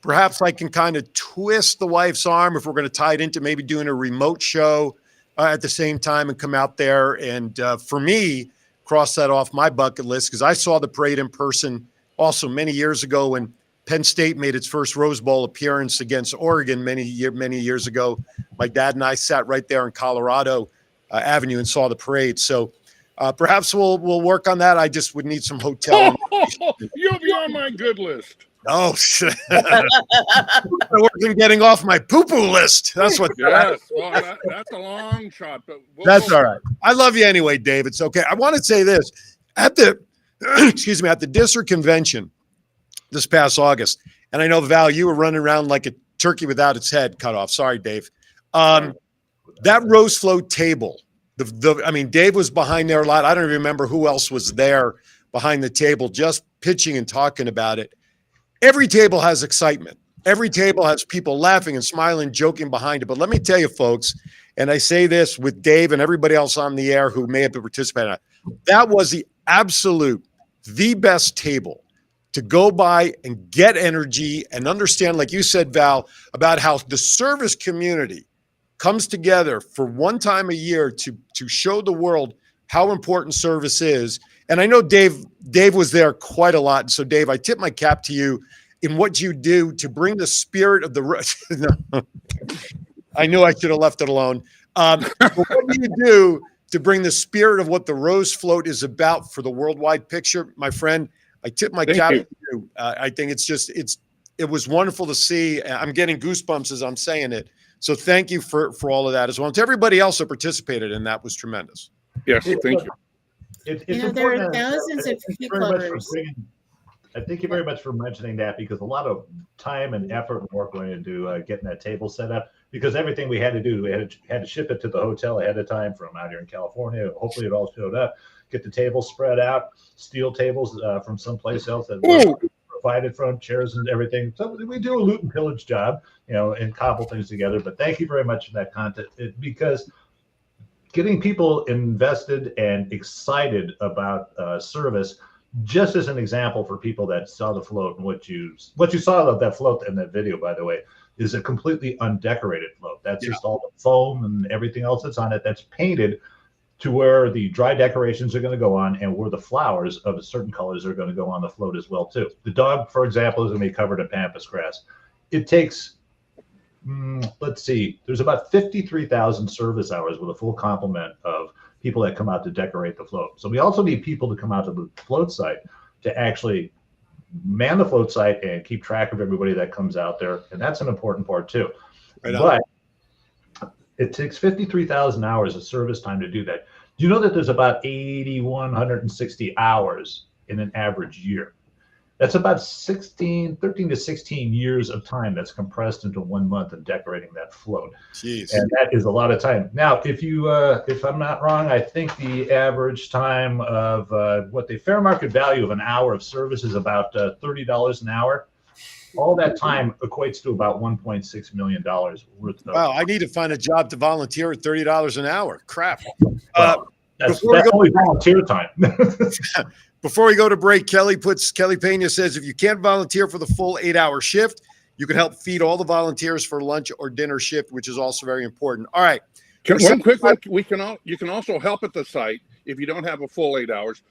Perhaps I can kind of twist the wife's arm if we're going to tie it into maybe doing a remote show at the same time and come out there and for me, cross that off my bucket list because I saw the parade in person also many years ago when Penn State made its first Rose Bowl appearance against Oregon many years ago. My dad and I sat right there in Colorado Avenue and saw the parade. So perhaps we'll work on that. I just would need some hotel. You'll be on my good list. Oh, shit. I'm working getting off my poo-poo list. That's what. Yes, well, that's a long shot, but That's all right. I love you anyway, Dave. It's okay. I want to say this at the at the district convention this past August, and I know, Val, you were running around like a turkey without its head cut off. Sorry, Dave. That Rose Float table. I mean, Dave was behind there a lot. I don't even remember who else was there behind the table, just pitching and talking about it. Every table has excitement. Every table has people laughing and smiling, joking behind it. But let me tell you, folks, and I say this with Dave and everybody else on the air who may have been participating, that was the best table to go by and get energy and understand, like you said, Val, about how the service community comes together for one time a year to show the world how important service is. And I know Dave was there quite a lot. And so, Dave, I tip my cap to you in what you do to bring the spirit of the I knew I should have left it alone. But what do you do to bring the spirit of what the Rose Float is about for the worldwide picture? My friend, I tip my cap to you. I think it was wonderful to see. I'm getting goosebumps as I'm saying it. So thank you for all of that as well. And to everybody else that participated in that was tremendous. Yes, thank you. There are thousands of people. Thank you very much for mentioning that, because a lot of time and effort and work went into getting that table set up, because everything we had to do, we had to ship it to the hotel ahead of time from out here in California. Hopefully it all showed up, get the table spread out, steel tables from someplace else that were provided from, chairs and everything. So we do a loot and pillage job, and cobble things together. But thank you very much for that content, because getting people invested and excited about service, just as an example for people that saw the float, and what you saw of that float in that video, by the way, is a completely undecorated float. That's just all the foam and everything else that's on it that's painted to where the dry decorations are going to go on, and where the flowers of certain colors are going to go on the float as well too. The dog, for example, is going to be covered in pampas grass. It takes let's see, there's about 53,000 service hours with a full complement of people that come out to decorate the float. So we also need people to come out to the float site to actually man the float site and keep track of everybody that comes out there. And that's an important part too. Right, but it takes 53,000 hours of service time to do that. Do you know that there's about 8,160 hours in an average year? That's about 13 to 16 years of time that's compressed into 1 month of decorating that float. Jeez. And that is a lot of time. Now, if I'm not wrong, I think the average time of what the fair market value of an hour of service is about $30 an hour. All that time equates to about $1.6 million worth of. Wow, I need to find a job to volunteer at $30 an hour. Crap. That's only volunteer time. Before we go to break, Kelly Pena says, if you can't volunteer for the full 8-hour shift, you can help feed all the volunteers for lunch or dinner shift, which is also very important. All right. One quick one. You can also help at the site if you don't have a full 8 hours,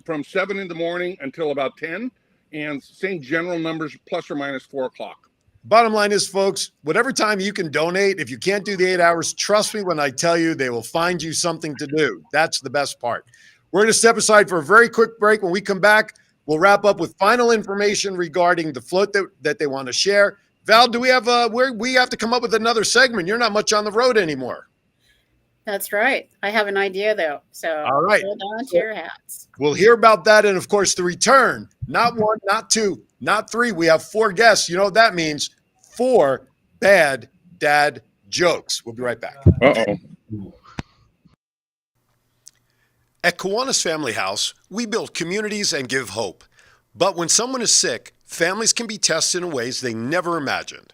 from 7 in the morning until about 10, and same general numbers, plus or minus 4 o'clock. Bottom line is, folks, whatever time you can donate, if you can't do the 8 hours, trust me when I tell you they will find you something to do. That's the best part. We're going to step aside for a very quick break. When we come back, we'll wrap up with final information regarding the float that they want to share. Val, do we have we have to come up with another segment? You're not much on the road anymore. That's right. I have an idea, though. So all right, hold on to your hats. We'll hear about that. And, of course, the return. Not 1, not 2, not 3. We have 4 guests. You know what that means. 4 bad dad jokes. We'll be right back. Uh-oh. At Kiwanis Family House, we build communities and give hope. But when someone is sick, families can be tested in ways they never imagined.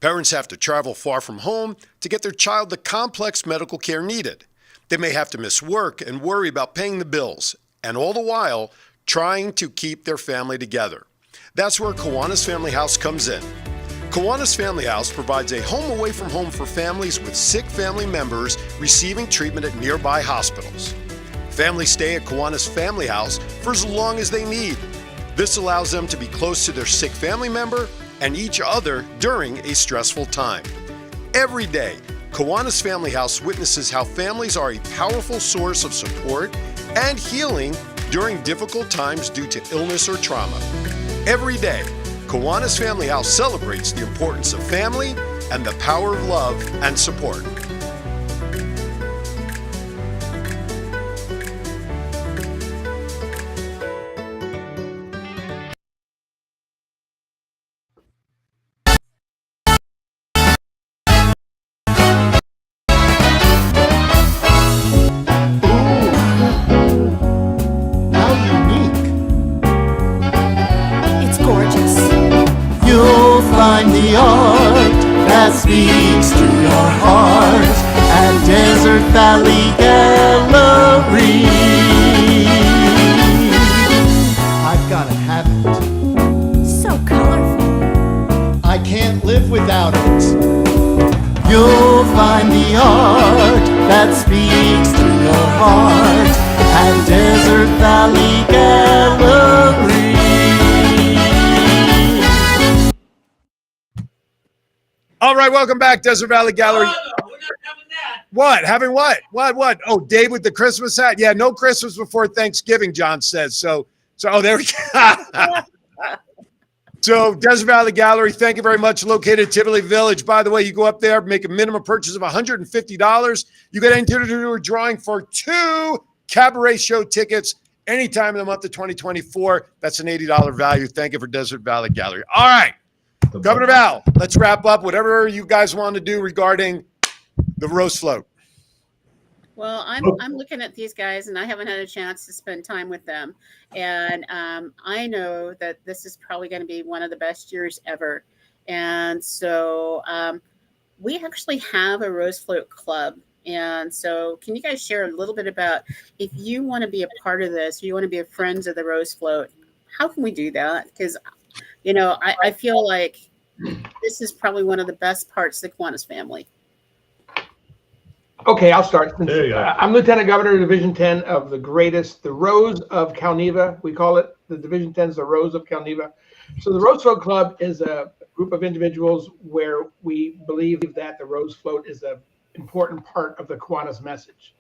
Parents have to travel far from home to get their child the complex medical care needed. They may have to miss work and worry about paying the bills, and all the while, trying to keep their family together. That's where Kiwanis Family House comes in. Kiwanis Family House provides a home away from home for families with sick family members receiving treatment at nearby hospitals. Families stay at Kiwanis Family House for as long as they need. This allows them to be close to their sick family member and each other during a stressful time. Every day, Kiwanis Family House witnesses how families are a powerful source of support and healing during difficult times due to illness or trauma. Every day, Kiwanis Family House celebrates the importance of family and the power of love and support. Find the art that speaks to your heart at Desert Valley Gallery. I've gotta have it. So colorful. I can't live without it. You'll find the art that speaks to your heart at Desert Valley Gallery. All right, welcome back, Desert Valley Gallery. Oh, no, we're not having that. What? Having what? What? Oh, Dave with the Christmas hat. Yeah, no Christmas before Thanksgiving, John says. So there we go. So Desert Valley Gallery, thank you very much. Located at Tivoli Village. By the way, you go up there, make a minimum purchase of $150. You get entered into a drawing for 2 cabaret show tickets anytime in the month of 2024. That's an $80 value. Thank you for Desert Valley Gallery. All right. Governor Val, let's wrap up whatever you guys want to do regarding the roast float. Well, I'm looking at these guys, and I haven't had a chance to spend time with them. And I know that this is probably going to be one of the best years ever. And so we actually have a roast float club. And so can you guys share a little bit about if you want to be a part of this, or you want to be a friends of the roast float, how can we do that? Because I feel like this is probably one of the best parts of the Kiwanis family. Okay, I'll start. There you go. I'm Lieutenant Governor, Division 10 of the Rose of CALNEVA. We call it the Division 10 is the Rose of CALNEVA. So the Rose Float Club is a group of individuals where we believe that the Rose Float is an important part of the Kiwanis message.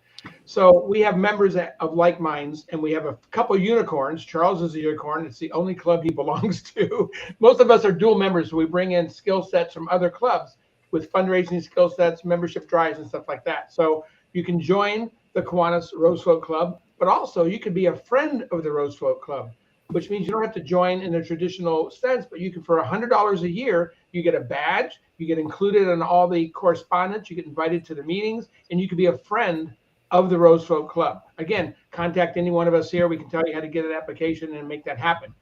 So we have members of like minds, and we have a couple of unicorns. Charles is a unicorn. It's the only club he belongs to. Most of us are dual members, so we bring in skill sets from other clubs with fundraising skill sets, membership drives, and stuff like that. So you can join the Kiwanis Rose Float Club, but also you can be a friend of the Rose Float Club, which means you don't have to join in the traditional sense, but you can, for $100 a year, you get a badge, you get included in all the correspondence, you get invited to the meetings, and you can be a friend of the Rose Float Club. Again, contact any one of us here. We can tell you how to get an application and make that happen.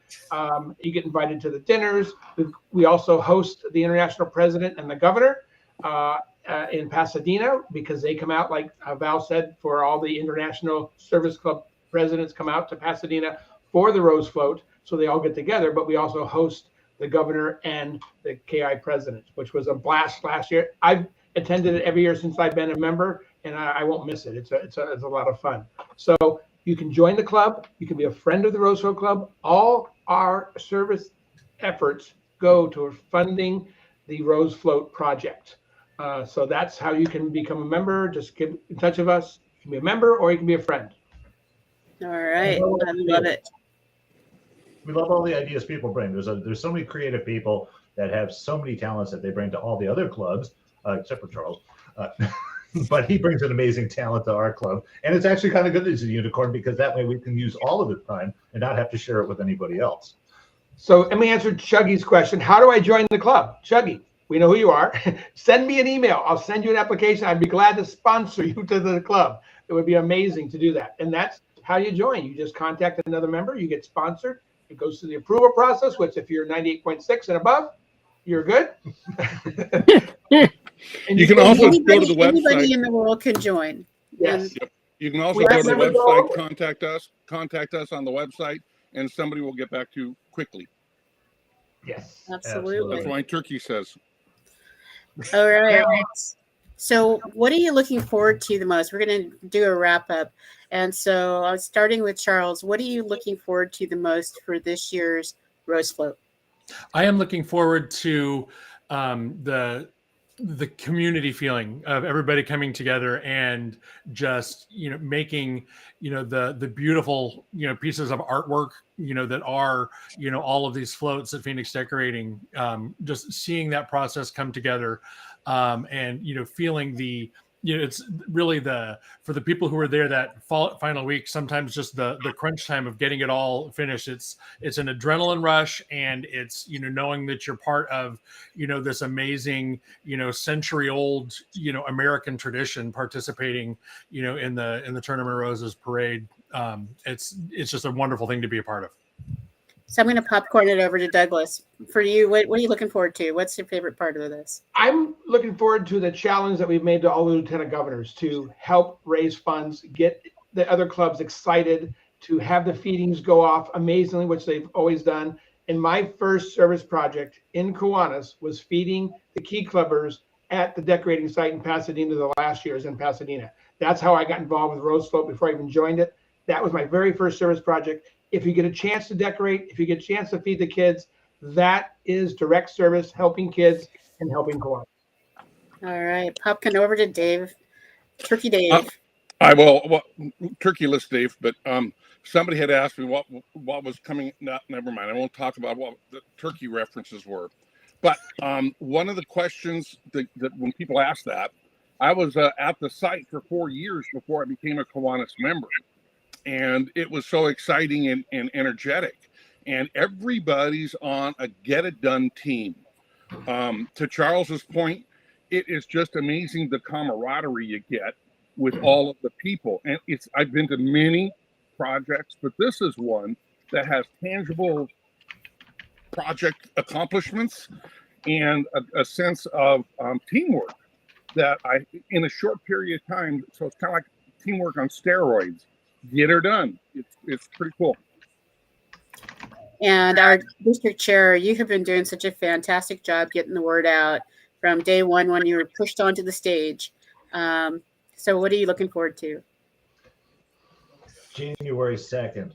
You get invited to the dinners. We also host the international president and the governor in Pasadena, because they come out, like Val said, for all the international service club presidents come out to Pasadena for the Rose Float. So they all get together, but we also host the governor and the KI president, which was a blast last year. I've attended it every year since I've been a member, and I won't miss it. It's a lot of fun. So you can join the club. You can be a friend of the Rose Float Club. All our service efforts go to funding the Rose Float project. So that's how you can become a member. Just get in touch with us. You can be a member, or you can be a friend. All right. I love it. We love all the ideas people bring. There's so many creative people that have so many talents that they bring to all the other clubs, except for Charles. But he brings an amazing talent to our club. And it's actually kind of good that he's a unicorn, because that way we can use all of his time and not have to share it with anybody else. So let me answer Chuggy's question. How do I join the club? Chuggy, we know who you are. Send me an email. I'll send you an application. I'd be glad to sponsor you to the club. It would be amazing to do that. And that's how you join. You just contact another member. You get sponsored. It goes through the approval process, which if you're 98.6 and above, you're good. And you can also go to the website. Anybody in the world can join. Yes. Yep. You can also go to the website, contact us on the website, and somebody will get back to you quickly. Yes. Absolutely. That's why Turkey says. All right. So, what are you looking forward to the most? We're going to do a wrap up. And so, I was starting with Charles. What are you looking forward to the most for this year's Rose Float? I am looking forward to the community feeling of everybody coming together and just making the beautiful pieces of artwork that are all of these floats that Phoenix Decorating, just seeing that process come together, and feeling the it's really for the people who were there that final week, sometimes just the crunch time of getting it all finished. It's an adrenaline rush, and it's knowing that you're part of this amazing century old American tradition, participating in the Tournament of Roses parade. It's just a wonderful thing to be a part of. So I'm going to popcorn it over to Douglas. For you, what are you looking forward to? What's your favorite part of this? I'm looking forward to the challenge that we've made to all the lieutenant governors to help raise funds, get the other clubs excited, to have the feedings go off amazingly, which they've always done. And my first service project in Kiwanis was feeding the key clubbers at the decorating site in Pasadena. The last years in Pasadena. That's how I got involved with Rose Float before I even joined it. That was my very first service project. If you get a chance to decorate, if you get a chance to feed the kids, that is direct service, helping kids and helping Kiwanis. All right, popcorn over to Dave, Turkey Dave. I will. Well, turkey list, Dave. But somebody had asked me what was coming. No, never mind. I won't talk about what the turkey references were. But one of the questions that when people ask that, I was at the site for 4 years before I became a Kiwanis member. And it was so exciting and energetic. And everybody's on a get-it-done team. To Charles's point, it is just amazing the camaraderie you get with all of the people. And I've been to many projects, but this is one that has tangible project accomplishments and a sense of teamwork that in a short period of time, so it's kind of like teamwork on steroids. Get her done. It's pretty cool. And our district chair, you have been doing such a fantastic job getting the word out from day one when you were pushed onto the stage. So what are you looking forward to? January 2nd.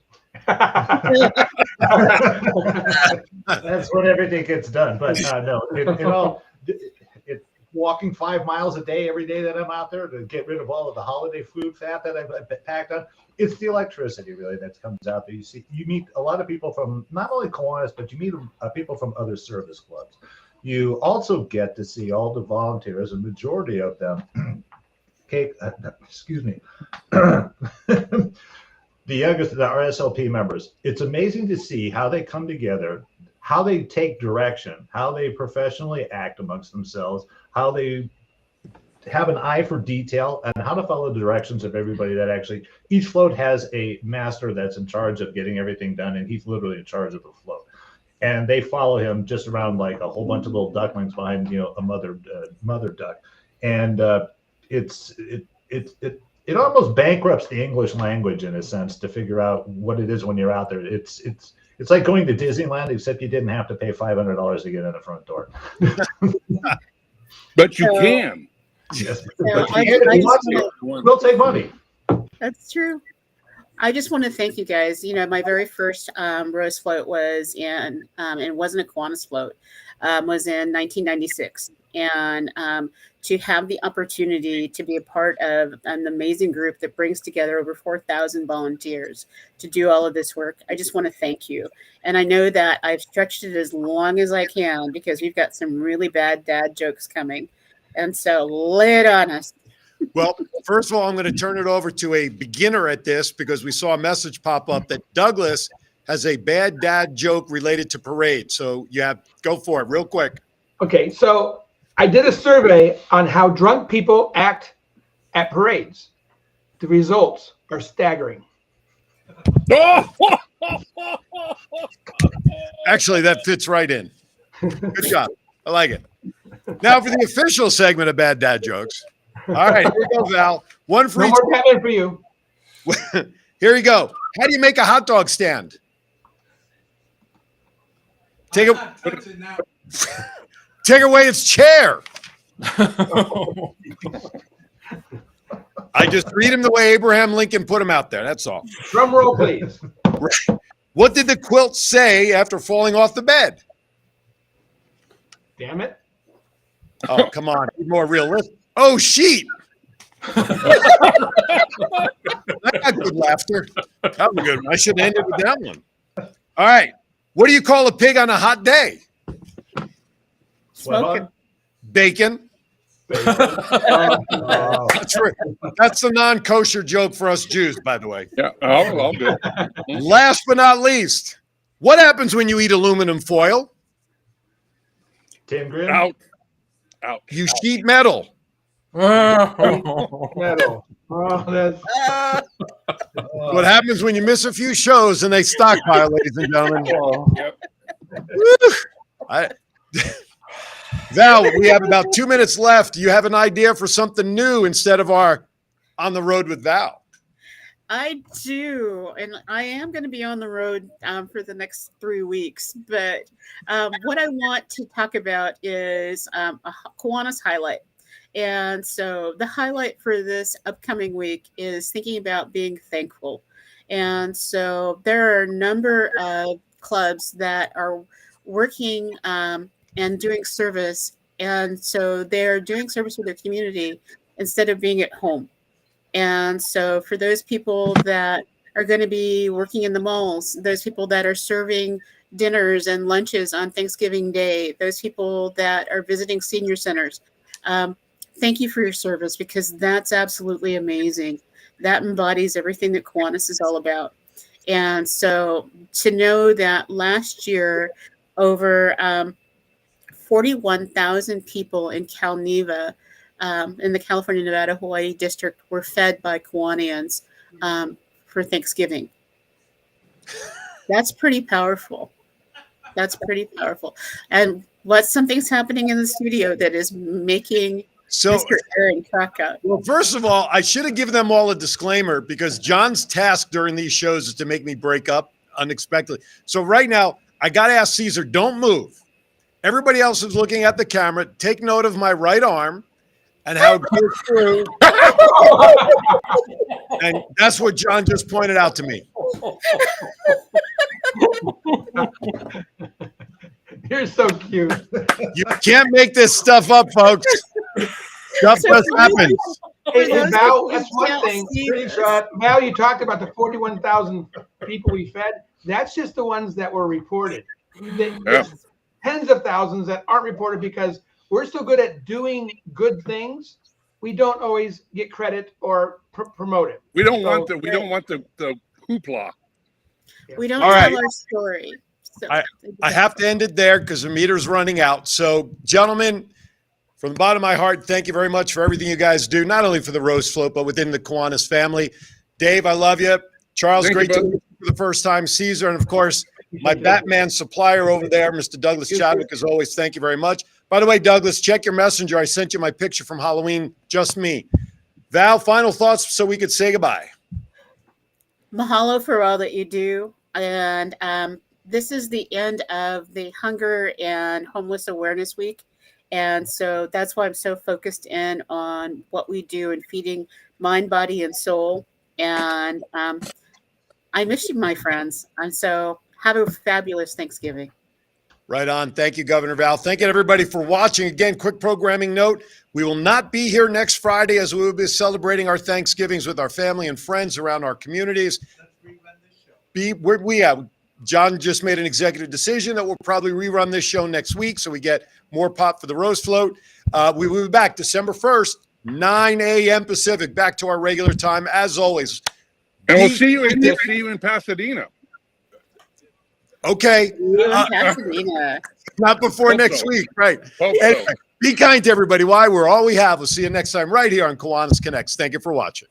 That's when everything gets done. But no, it's walking 5 miles a day every day that I'm out there to get rid of all of the holiday food fat that I've packed on. It's the electricity really that comes out there. You meet a lot of people from not only Kiwanis, but you meet people from other service clubs. You also get to see all the volunteers, a majority of them. Excuse me. The youngest of the RSLP members. It's amazing to see how they come together, how they take direction, how they professionally act amongst themselves, how they have an eye for detail, and how to follow the directions of everybody that actually, each float has a master that's in charge of getting everything done, and he's literally in charge of the float. And they follow him just around like a whole bunch of little ducklings behind, a mother duck. And it almost bankrupts the English language in a sense to figure out what it is when you're out there. It's like going to Disneyland, except you didn't have to pay $500 to get in the front door. But you can. Yes. We'll take money. That's true. I just want to thank you guys. My very first Rose Float was it wasn't a Kiwanis float, was in 1996. And to have the opportunity to be a part of an amazing group that brings together over 4,000 volunteers to do all of this work, I just want to thank you. And I know that I've stretched it as long as I can because we've got some really bad dad jokes coming. And so lay it on us. Well, first of all, I'm going to turn it over to a beginner at this because we saw a message pop up that Douglas has a bad dad joke related to parade. So go for it real quick. Okay, so I did a survey on how drunk people act at parades. The results are staggering. Actually, that fits right in. Good job. I like it. Now for the official segment of Bad Dad Jokes. All right, here we go, Val. One for no each. more Batman for you. Here we go. How do you make a hot dog stand? Take away its chair. I just read him the way Abraham Lincoln put him out there. That's all. Drum roll, please. What did the quilt say after falling off the bed? Damn it. Oh, come on. Be more realistic. Oh, sheet. I got good laughter. That was good. I should have ended with that one. All right. What do you call a pig on a hot day? Smoking. Bacon. Oh. That's a non-kosher joke for us Jews, by the way. Yeah, I'll do it. Last but not least, what happens when you eat aluminum foil? 10 grand. Out. You sheet metal. Metal. Oh, that's What happens when you miss a few shows and they stockpile, ladies and gentlemen? Yep. Val, we have about 2 minutes left. Do you have an idea for something new instead of our On the Road with Val? I do, and I am going to be on the road for the next 3 weeks. But what I want to talk about is a Kiwanis highlight. And so the highlight for this upcoming week is thinking about being thankful. And so there are a number of clubs that are working and doing service. And so they're doing service with their community instead of being at home. And so for those people that are going to be working in the malls, those people that are serving dinners and lunches on Thanksgiving Day, those people that are visiting senior centers, thank you for your service, because that's absolutely amazing. That embodies everything that Kiwanis is all about. And so to know that last year over 41,000 people in CALNEVA, in the California, Nevada, Hawaii district, were fed by Kiwanians for Thanksgiving. That's pretty powerful. That's pretty powerful. And something's happening in the studio that is making Mr. Aaron crack up. Well, first of all, I should have given them all a disclaimer, because John's task during these shows is to make me break up unexpectedly. So right now, I got to ask Caesar, don't move. Everybody else is looking at the camera. Take note of my right arm and how it goes through. And that's what John just pointed out to me. You're so cute. You can't make this stuff up, folks. Stuff just happens. Hey, Val, that's one thing. Val, you talked about the 41,000 people we fed. That's just the ones that were reported. There's tens of thousands that aren't reported because we're so good at doing good things. We don't always get credit or promote it. We don't want the hoopla. We don't All tell right. our story. So I have to end it there because the meter's running out. So, gentlemen, from the bottom of my heart, thank you very much for everything you guys do, not only for the Rose Float, but within the Kiwanis family. Dave, I love you. Charles, Thank great you, to bud. meet you for the first time. Caesar, and of course, my Batman supplier over there, Mr. Douglas Chadwick, as always. Thank you very much. By the way, Douglas, check your messenger. I sent you my picture from Halloween, just me. Val, final thoughts so we could say goodbye. mahalo for all that you do. And this is the end of the Hunger and Homeless Awareness Week. And so that's why I'm so focused in on what we do in feeding mind, body, and soul. And I miss you, my friends. And so have a fabulous Thanksgiving. Right on. Thank you, Governor Val. Thank you, everybody, for watching. Again, quick programming note. We will not be here next Friday, as we will be celebrating our Thanksgivings with our family and friends around our communities. John just made an executive decision that we'll probably rerun this show next week, so we get more pop for the Rose Float. We will be back December 1st, 9 a.m. Pacific, back to our regular time, as always. And we'll see you in Pasadena. Okay. Pasadena. Not before Hope next so. week, right? Hope so. Anyway, be kind to everybody. We're all we have. We'll see you next time right here on Kiwanis Connects. Thank you for watching.